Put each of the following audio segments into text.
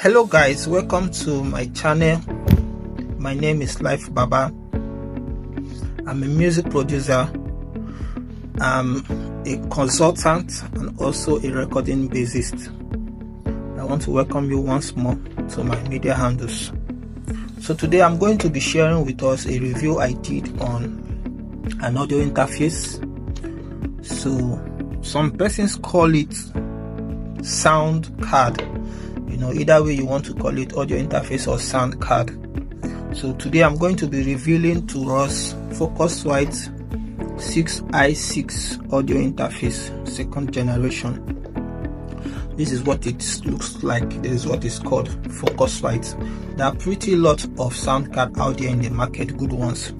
Hello guys, welcome to my channel. My name is Life Baba. I'm a music producer, I'm a consultant and also a recording bassist. I want to welcome you once more to my media handles. So today I'm going to be sharing with us a review I did on an audio interface. So some persons call it sound card. Either way you want to call it, audio interface or sound card. So today I'm going to be revealing to us Focusrite 6i6 audio interface, second generation. This is what it looks like. This is what is called Focusrite. There are pretty lot of sound card out there in the market, good ones,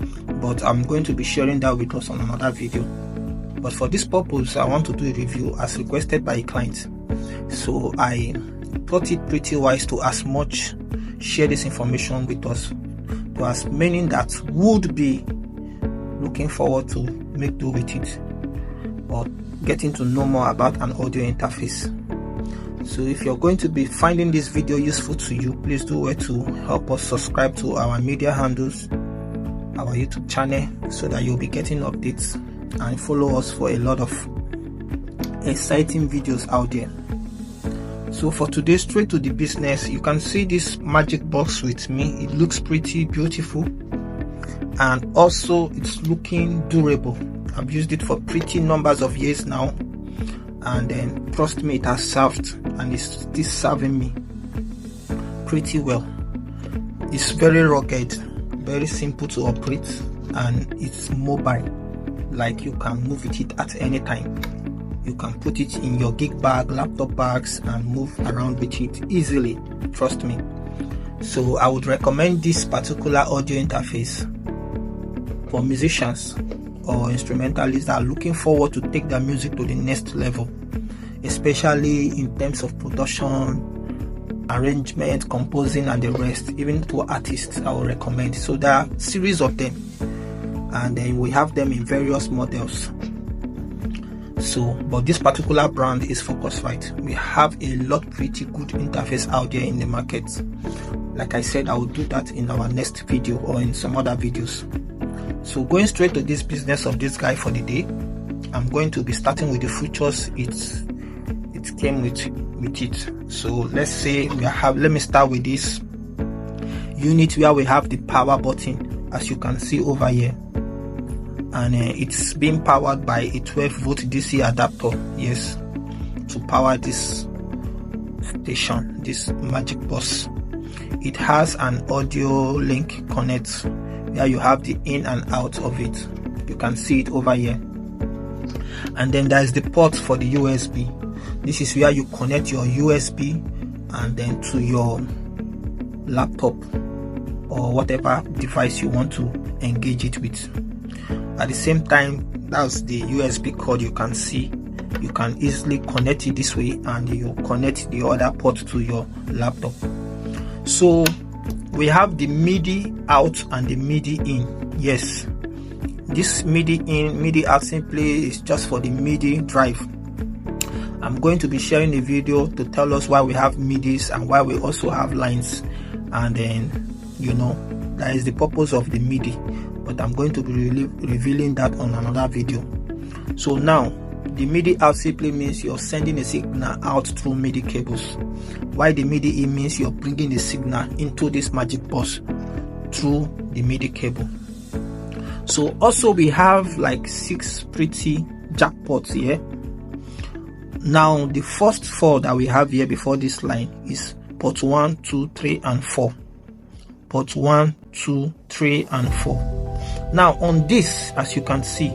but I'm going to be sharing that with us on another video. But for this purpose, I want to do a review as requested by a client. So I thought it pretty wise to as much share this information with us, to as many that would be looking forward to make do with it or getting to know more about an audio interface. So if you're going to be finding this video useful to you, please do well to help us subscribe to our media handles, our YouTube channel, so that you'll be getting updates, and follow us for a lot of exciting videos out there. So for today, straight to the business, you can see this magic box with me. It looks pretty beautiful and also it's looking durable. I've used it for pretty numbers of years now, and then trust me, it has served and it's still serving me pretty well. It's very rugged, very simple to operate, and it's mobile. Like you can move it at any time. You can put it in your gig bag, laptop bags, and move around with it easily, trust me. So I would recommend this particular audio interface for musicians or instrumentalists that are looking forward to take their music to the next level, especially in terms of production, arrangement, composing, and the rest. Even to artists, I would recommend. So there are a series of them, and then we have them in various models. So, but this particular brand is Focusrite. We have a lot pretty good interface out there in the market. Like I said, I will do that in our next video or in some other videos. So going straight to this business of this guy for the day, I'm going to be starting with the features it came with it. So let's say let me start with this unit where we have the power button, as you can see over here. And it's being powered by a 12-volt DC adapter, yes, to power this station, this magic bus. It has an audio link connect where you have the in and out of it. You can see it over here. And then there's the port for the USB. This is where you connect your USB and then to your laptop or whatever device you want to engage it with. At the same time, that's the USB cord you can see. You can easily connect it this way, and you connect the other port to your laptop. So we have the MIDI out and the MIDI in. Yes, this MIDI in, MIDI out simply is just for the MIDI drive. I'm going to be sharing a video to tell us why we have MIDIs and why we also have lines, and then that is the purpose of the MIDI. But I'm going to be revealing that on another video. So now, the MIDI out simply means you're sending a signal out through MIDI cables, while the MIDI in means you're bringing the signal into this magic bus through the MIDI cable. So also we have like 6 pretty jack ports here. Now the first 4 that we have here before this line is port 1, 2, 3, and 4. Port 1, 2, 3, and 4. Now on this, as you can see,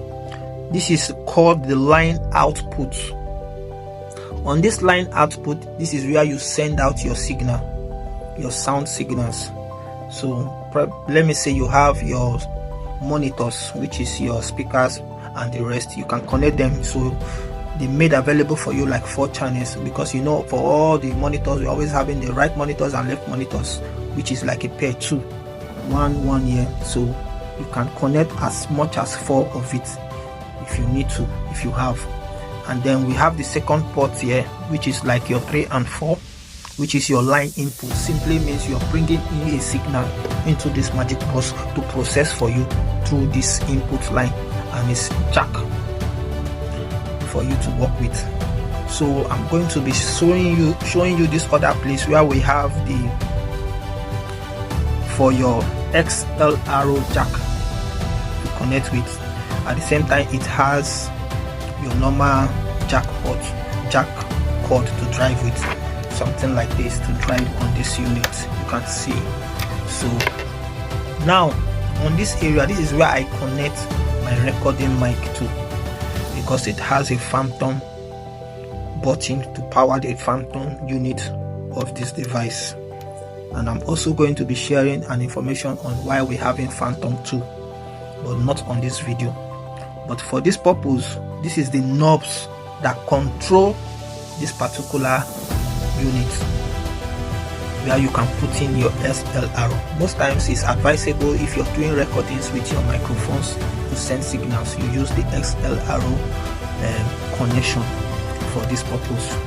this is called the line output. On this line output, this is where you send out your signal, your sound signals. So let me say you have your monitors, which is your speakers and the rest. You can connect them, so they made available for you like 4 channels, because for all the monitors, we're always having the right monitors and left monitors, which is like a pair 2, 1 here. So you can connect as much as 4 of it if you need to, if you have. And then we have the second port here, which is like your 3 and 4, which is your line input, simply means you're bringing in a signal into this magic bus to process for you through this input line, and it's jack for you to work with. So I'm going to be showing you this other place where we have for your XL arrow jack to connect with. At the same time, it has your normal jack cord to drive with, something like this to drive on this unit, you can see. So now on this area, this is where I connect my recording mic to, because it has a phantom button to power the phantom unit of this device. And I'm also going to be sharing an information on why we're having phantom 2, but not on this video. But for this purpose, this is the knobs that control this particular unit, where you can put in your SL arrow. Most times it's advisable, if you're doing recordings with your microphones to send signals, you use the XL arrow connection for this purpose.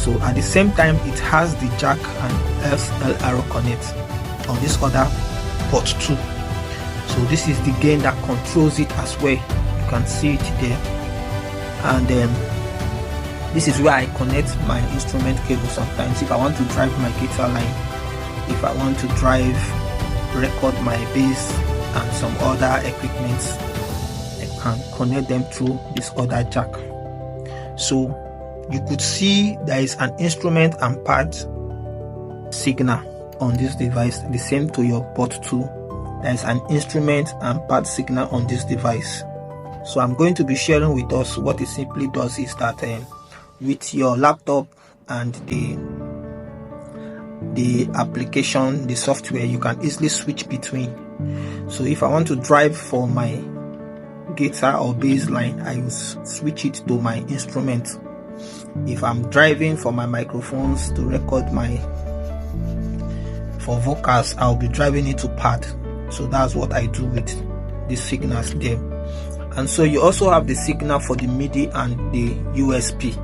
So at the same time, it has the jack and SL arrow connect on this other port 2. So this is the gain that controls it as well. You can see it there. And this is where I connect my instrument cable sometimes. If I want to drive my guitar line, if I want to record my bass and some other equipments, I can connect them through this other jack. So you could see there is an instrument and pad signal on this device, the same to your port 2. There is an instrument and pad signal on this device. So I'm going to be sharing with us what it simply does is that with your laptop and the application, the software, you can easily switch between. So if I want to drive for my guitar or bass line, I will switch it to my instrument. If I'm driving for my microphones to record for vocals, I'll be driving it to pad. So that's what I do with these signals there. And so you also have the signal for the MIDI and the USB.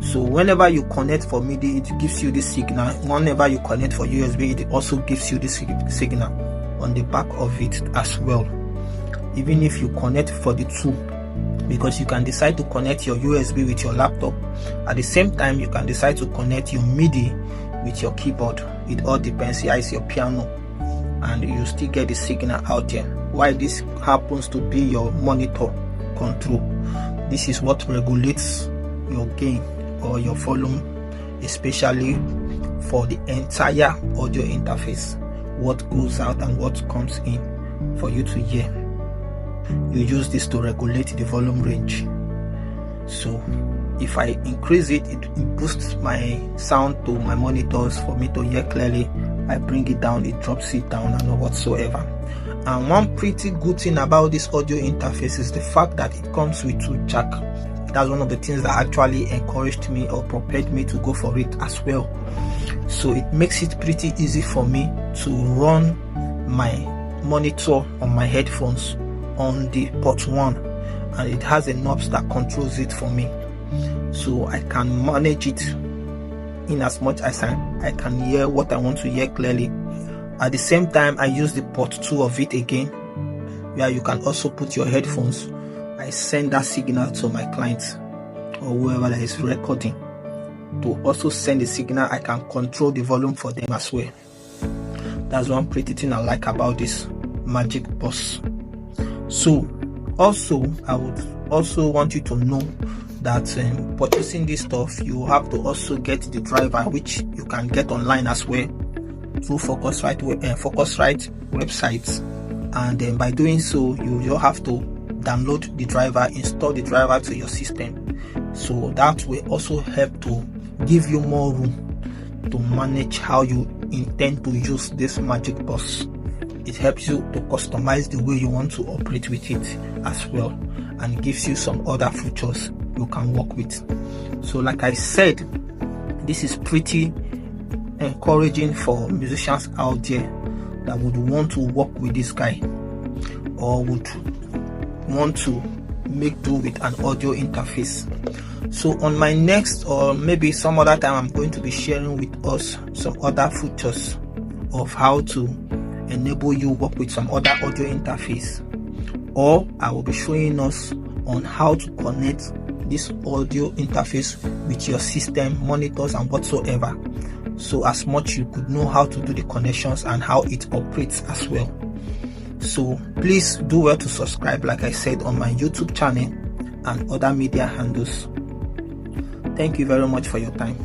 So whenever you connect for MIDI, it gives you this signal. Whenever you connect for USB, it also gives you this signal on the back of it as well. Even if you connect for the 2, because you can decide to connect your USB with your laptop. At the same time, you can decide to connect your MIDI with your keyboard. It all depends. Here is your piano, and you still get the signal out there. Why this happens to be your monitor control. This is what regulates your gain or your volume, especially for the entire audio interface, what goes out and what comes in for you to hear. You use this to regulate the volume range. So if I increase it, it boosts my sound to my monitors for me to hear clearly. I bring it down, it drops it down and whatsoever. And one pretty good thing about this audio interface is the fact that it comes with 2 jack. That's one of the things that actually encouraged me or propelled me to go for it as well. So it makes it pretty easy for me to run my monitor on my headphones on the port 1, and it has a knobs that controls it for me, so I can manage it in as much as I can hear what I want to hear clearly. At the same time, I use the port 2 of it again, where you can also put your headphones. I send that signal to my client or whoever that is recording to also send the signal. I can control the volume for them as well. That's one pretty thing I like about this magic bus. So also, I would also want you to know that purchasing this stuff, you have to also get the driver, which you can get online as well through Focusrite websites. And by doing so, you have to download the driver, install the driver to your system. So that will also help to give you more room to manage how you intend to use this magic bus. It helps you to customize the way you want to operate with it as well, and gives you some other features you can work with. So like I said, this is pretty encouraging for musicians out there that would want to work with this guy or would want to make do with an audio interface. So on my next, or maybe some other time, I'm going to be sharing with us some other features of how to enable you work with some other audio interface, or I will be showing us on how to connect this audio interface with your system, monitors and whatsoever, so as much you could know how to do the connections and how it operates as well. So please do well to subscribe, like I said, on my YouTube channel and other media handles. Thank you very much for your time.